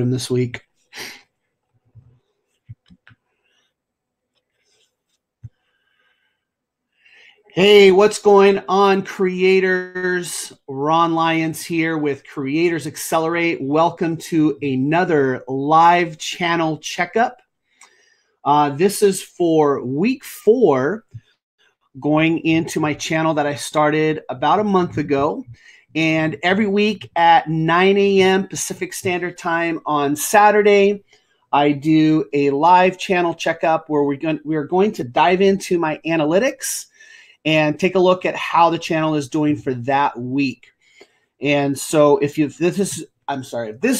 him this week. Hey, what's going on, creators? Ron Lyons here with Creators Accelerate. Welcome to another live channel checkup. This is for week 4, going into my channel that I started about a month ago. And every week at 9 a.m. Pacific Standard Time on Saturday, I do a live channel checkup where we're going to dive into my analytics and take a look at how the channel is doing for that week. And so if this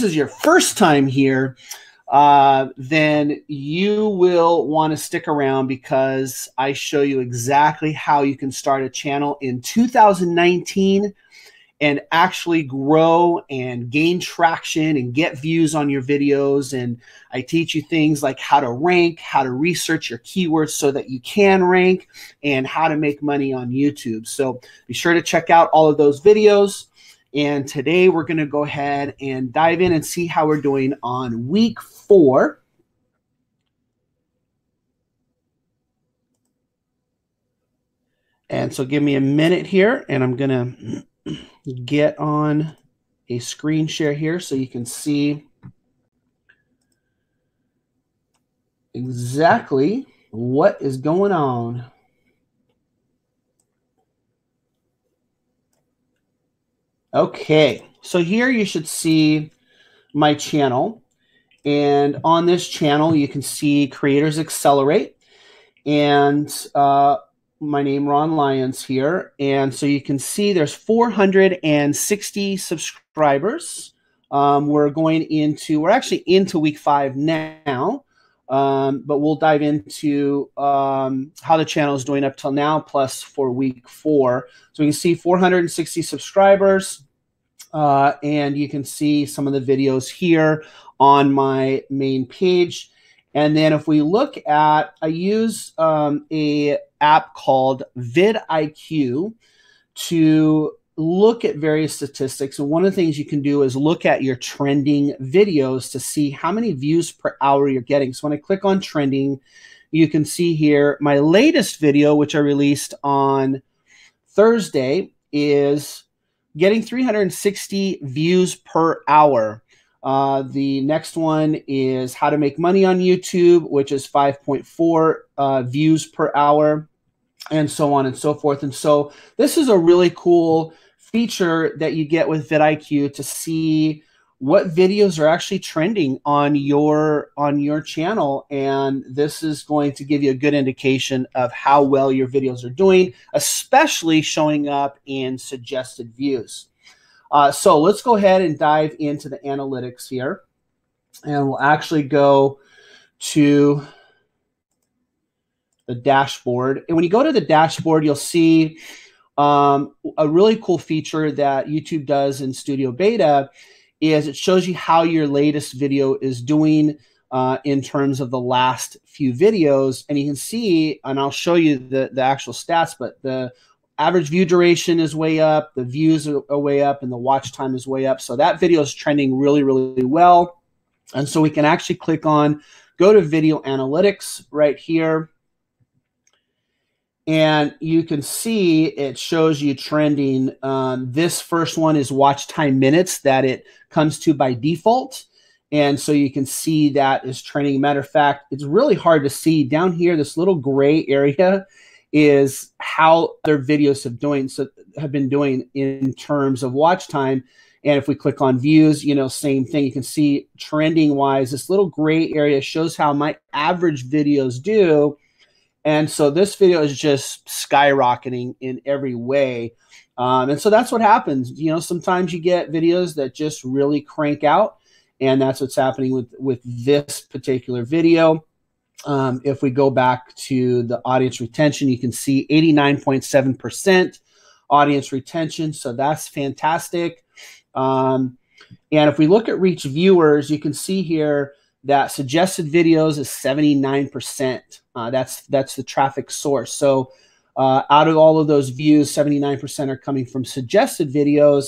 is your first time here, then you will want to stick around because I show you exactly how you can start a channel in 2019 and actually grow and gain traction and get views on your videos. And I teach you things like how to rank, how to research your keywords so that you can rank, and how to make money on YouTube. So be sure to check out all of those videos. And today we're going to go ahead and dive in and see how we're doing on week 4. And so give me a minute here, and I'm going to get on a screen share here so you can see exactly what is going on. Okay, so here you should see my channel, and on this channel you can see Creators Accelerate, and my name Ron Lyons here, and so you can see there's 460 subscribers. We're actually into week 5 now, but we'll dive into how the channel is doing up till now, plus for week 4. So we can see 460 subscribers, and you can see some of the videos here on my main page. And then if we look at, I use a app called vidIQ to look at various statistics. And one of the things you can do is look at your trending videos to see how many views per hour you're getting. So when I click on trending, you can see here my latest video, which I released on Thursday, is getting 360 views per hour. The next one is how to make money on YouTube, which is 5.4 views per hour, and so on and so forth. And so this is a really cool feature that you get with vidIQ to see what videos are actually trending on your channel. And this is going to give you a good indication of how well your videos are doing, especially showing up in suggested views. So let's go ahead and dive into the analytics here. And we'll actually go to the dashboard. And when you go to the dashboard, you'll see a really cool feature that YouTube does in Studio Beta is it shows you how your latest video is doing in terms of the last few videos. And you can see, and I'll show you the actual stats, but the average view duration is way up, the views are way up, and the watch time is way up. So that video is trending really, really well. And so we can actually click on, go to video analytics right here. And you can see it shows you trending. This first one is watch time minutes that it comes to by default. And so you can see that is trending. Matter of fact, it's really hard to see down here, this little gray area is how other videos have been doing in terms of watch time. And if we click on views, same thing. You can see trending wise, this little gray area shows how my average videos do. And so this video is just skyrocketing in every way. And so that's what happens. Sometimes you get videos that just really crank out, and that's what's happening with this particular video. If we go back to the audience retention, you can see 89.7% audience retention. So that's fantastic. And if we look at reach viewers, you can see here that suggested videos is 79%. That's the traffic source. So Out of all of those views, 79% are coming from suggested videos,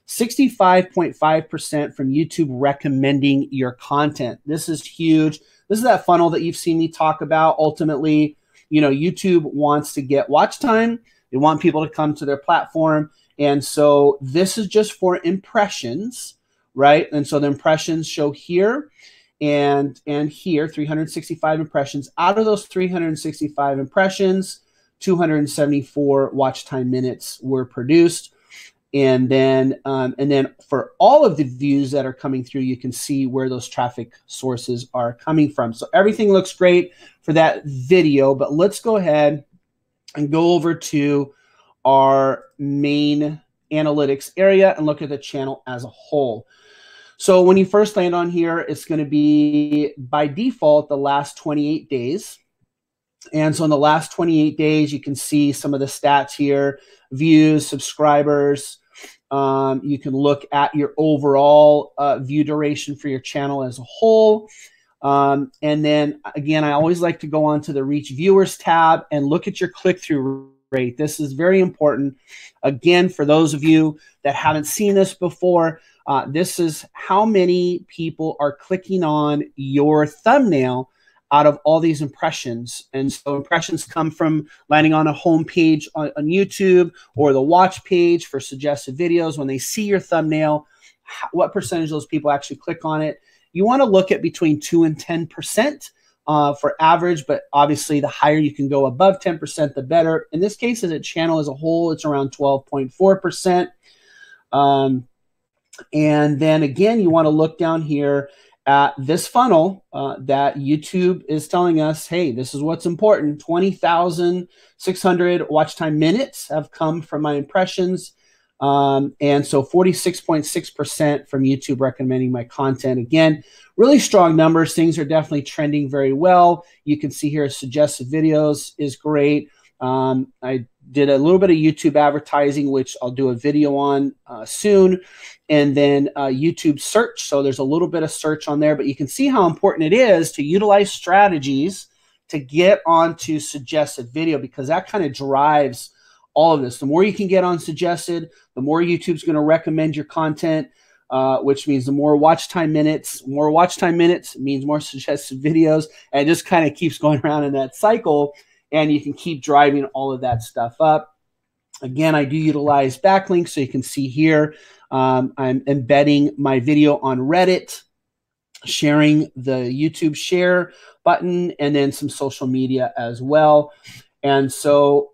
65.5% from YouTube recommending your content. This is huge. This is that funnel that you've seen me talk about. Ultimately, you know, YouTube wants to get watch time. They want people to come to their platform. And so this is just for impressions, right? And so the impressions show here and here, 365 impressions. Out of those 365 impressions, 274 watch time minutes were produced. And then for all of the views that are coming through, you can see where those traffic sources are coming from. So everything looks great for that video, but let's go ahead and go over to our main analytics area and look at the channel as a whole. So when you first land on here, it's going to be by default the last 28 days. And so in the last 28 days, you can see some of the stats here: views, subscribers. You can look at your overall view duration for your channel as a whole. And then again, I always like to go on to the Reach Viewers tab and look at your click-through rate. This is very important. Again, for those of you that haven't seen this before, this is how many people are clicking on your thumbnail out of all these impressions. And so impressions come from landing on a home page on YouTube or the watch page for suggested videos. When they see your thumbnail, what percentage of those people actually click on it? You want to look at between 2 and 10% for average, but obviously the higher you can go above 10%, the better. In this case, as a channel as a whole, it's around 12.4%. And then again, you want to look down here at this funnel that YouTube is telling us, hey, this is what's important. 20,600 watch time minutes have come from my impressions. And so 46.6% from YouTube recommending my content. Again, really strong numbers. Things are definitely trending very well. You can see here suggested videos is great. I did a little bit of YouTube advertising, which I'll do a video on soon. And then YouTube search. So there's a little bit of search on there, but you can see how important it is to utilize strategies to get onto suggested video, because that kind of drives all of this. The more you can get on suggested, the more YouTube's going to recommend your content, which means the more watch time minutes. More watch time minutes means more suggested videos. And it just kind of keeps going around in that cycle, and you can keep driving all of that stuff up. Again, I do utilize backlinks, so you can see here I'm embedding my video on Reddit, sharing the YouTube share button, and then some social media as well. And so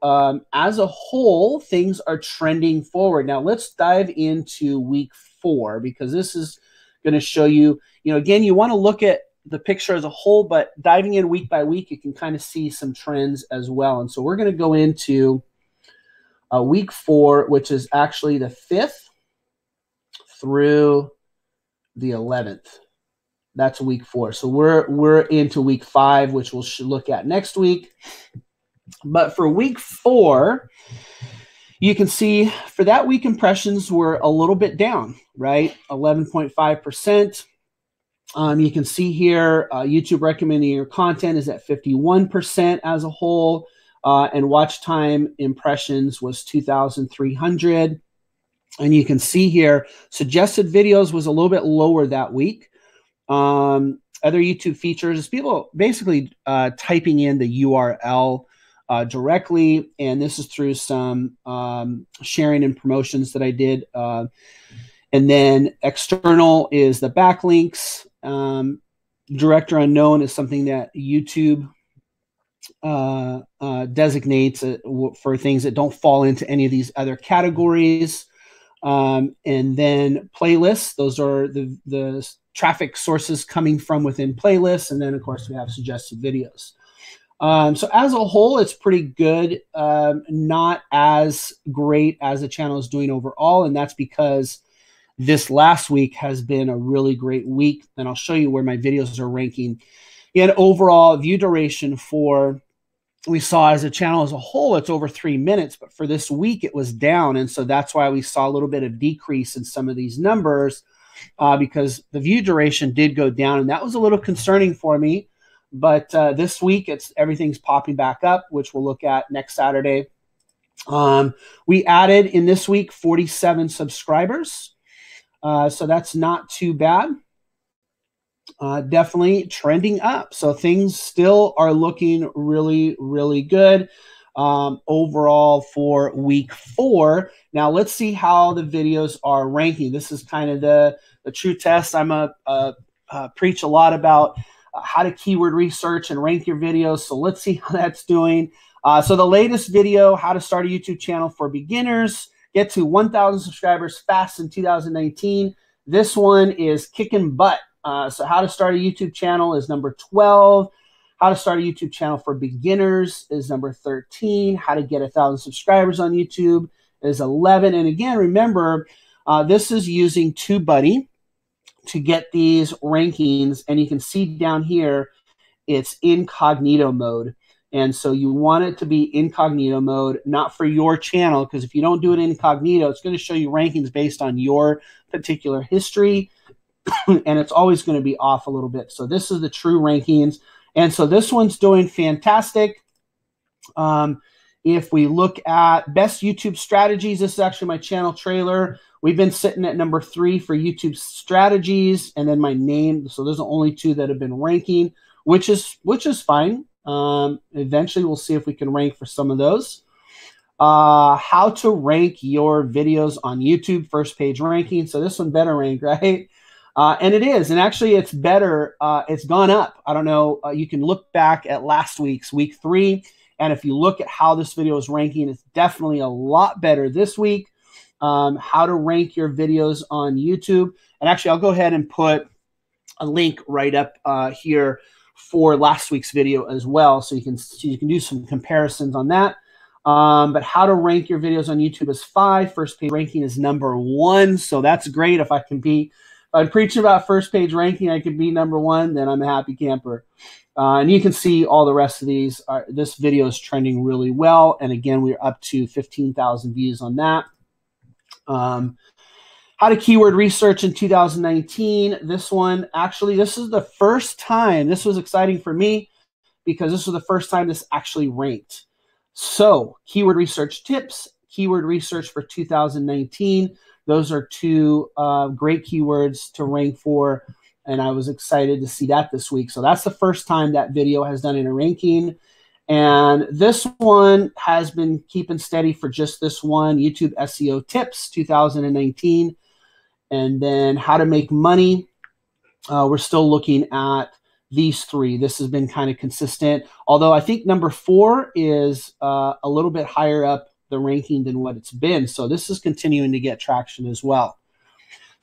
as a whole, things are trending forward. Now let's dive into week 4, because this is going to show you, again, you want to look at the picture as a whole, but diving in week by week, you can kind of see some trends as well. And so we're going to go into week 4, which is actually the 5th through the 11th. That's week 4. So we're into week 5, which we'll look at next week. But for week 4, you can see for that week impressions were a little bit down, right? 11.5%. You can see here YouTube recommending your content is at 51% as a whole. And watch time impressions was 2,300. And you can see here suggested videos was a little bit lower that week. Other YouTube features is people basically typing in the URL directly, and this is through some sharing and promotions that I did. And then external is the backlinks. Director unknown is something that YouTube designates for things that don't fall into any of these other categories. And then playlists, those are the traffic sources coming from within playlists. And then, of course, we have suggested videos. So as a whole, it's pretty good, not as great as the channel is doing overall. And that's because this last week has been a really great week. And I'll show you where my videos are ranking. And overall view duration we saw as a channel as a whole, it's over 3 minutes, but for this week it was down. And so that's why we saw a little bit of decrease in some of these numbers, because the view duration did go down, and that was a little concerning for me. But this week everything's popping back up, which we'll look at next Saturday We added in this week 47 subscribers. So that's not too bad. Definitely trending up. So things still are looking really, really good overall for week 4. Now let's see how the videos are ranking. This is kind of the true test. I'm preach a lot about how to keyword research and rank your videos. So let's see how that's doing. So the latest video, how to start a YouTube channel for beginners, get to 1,000 subscribers fast in 2019. This one is kicking butt. So how to start a YouTube channel is number 12. How to start a YouTube channel for beginners is number 13. How to get 1,000 subscribers on YouTube is 11. And again, remember, this is using TubeBuddy to get these rankings. And you can see down here, it's incognito mode. And so you want it to be incognito mode, not for your channel, because if you don't do it incognito, it's going to show you rankings based on your particular history, and it's always going to be off a little bit. So this is the true rankings. And so this one's doing fantastic. If we look at best YouTube strategies, this is actually my channel trailer. We've been sitting at number 3 for YouTube strategies, and then my name. So those are only 2 that have been ranking, which is fine. Eventually we'll see if we can rank for some of those. How to rank your videos on YouTube, first page ranking. So this one better rank, right? And it is, and actually it's better. It's gone up. I don't know. You can look back at last week's week 3, and if you look at how this video is ranking, it's definitely a lot better this week. How to rank your videos on YouTube. And actually, I'll go ahead and put a link right up here for last week's video as well, so you can do some comparisons on that. But how to rank your videos on YouTube is 5. First page ranking is number 1, so that's great. If I'm preaching about first page ranking, I could be number 1, then I'm a happy camper. And you can see all the rest of these. This video is trending really well, and again, we're up to 15,000 views on that. How to keyword research in 2019. This one, actually, this is the first time. This was exciting for me because this was the first time this actually ranked. So keyword research tips, keyword research for 2019. Those are 2 great keywords to rank for, and I was excited to see that this week. So that's the first time that video has done in a ranking. And this one has been keeping steady for just this one, YouTube SEO tips 2019. And then how to make money. We're still looking at these 3. This has been kind of consistent, although I think number 4 is a little bit higher up the ranking than what it's been. So this is continuing to get traction as well.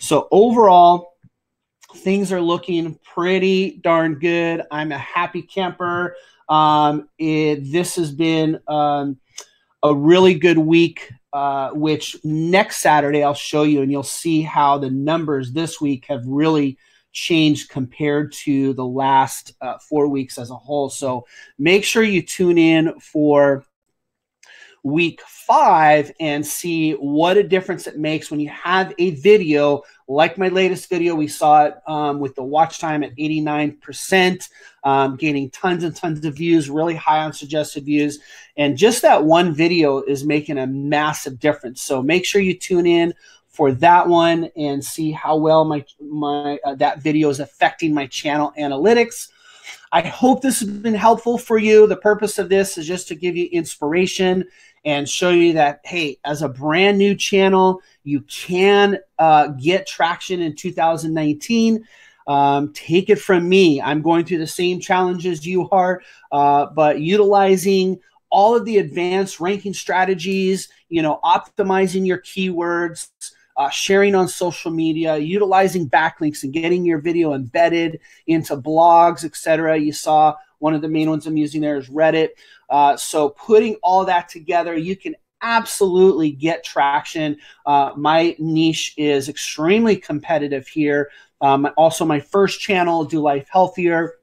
So overall, things are looking pretty darn good. I'm a happy camper. This has been a really good week, which next Saturday I'll show you, and you'll see how the numbers this week have really changed compared to the last 4 weeks as a whole. So make sure you tune in for week 5 and see what a difference it makes when you have a video like my latest video. We saw it with the watch time at 89%, gaining tons and tons of views, really high on suggested views. And just that one video is making a massive difference. So make sure you tune in for that one and see how well that video is affecting my channel analytics. I hope this has been helpful for you. The purpose of this is just to give you inspiration and show you that, hey, as a brand new channel, you can get traction in 2019. Take it from me. I'm going through the same challenges you are, but utilizing all of the advanced ranking strategies, optimizing your keywords, sharing on social media, utilizing backlinks and getting your video embedded into blogs, etc. You saw one of the main ones I'm using there is Reddit. So putting all that together, you can absolutely get traction. My niche is extremely competitive here. Also, my first channel, Do Life Healthier,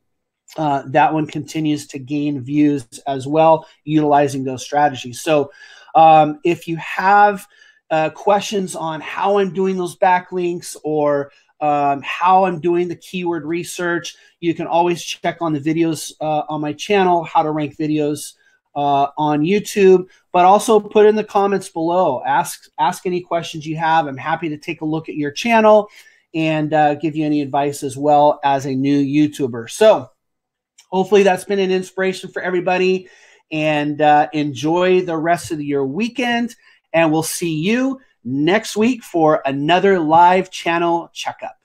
that one continues to gain views as well, utilizing those strategies. So if you have questions on how I'm doing those backlinks or how I'm doing the keyword research, you can always check on the videos on my channel, how to rank videos on YouTube, but also put in the comments below. Ask any questions you have. I'm happy to take a look at your channel and give you any advice as well as a new YouTuber. So hopefully that's been an inspiration for everybody, and enjoy the rest of your weekend, and we'll see you next week for another live channel checkup.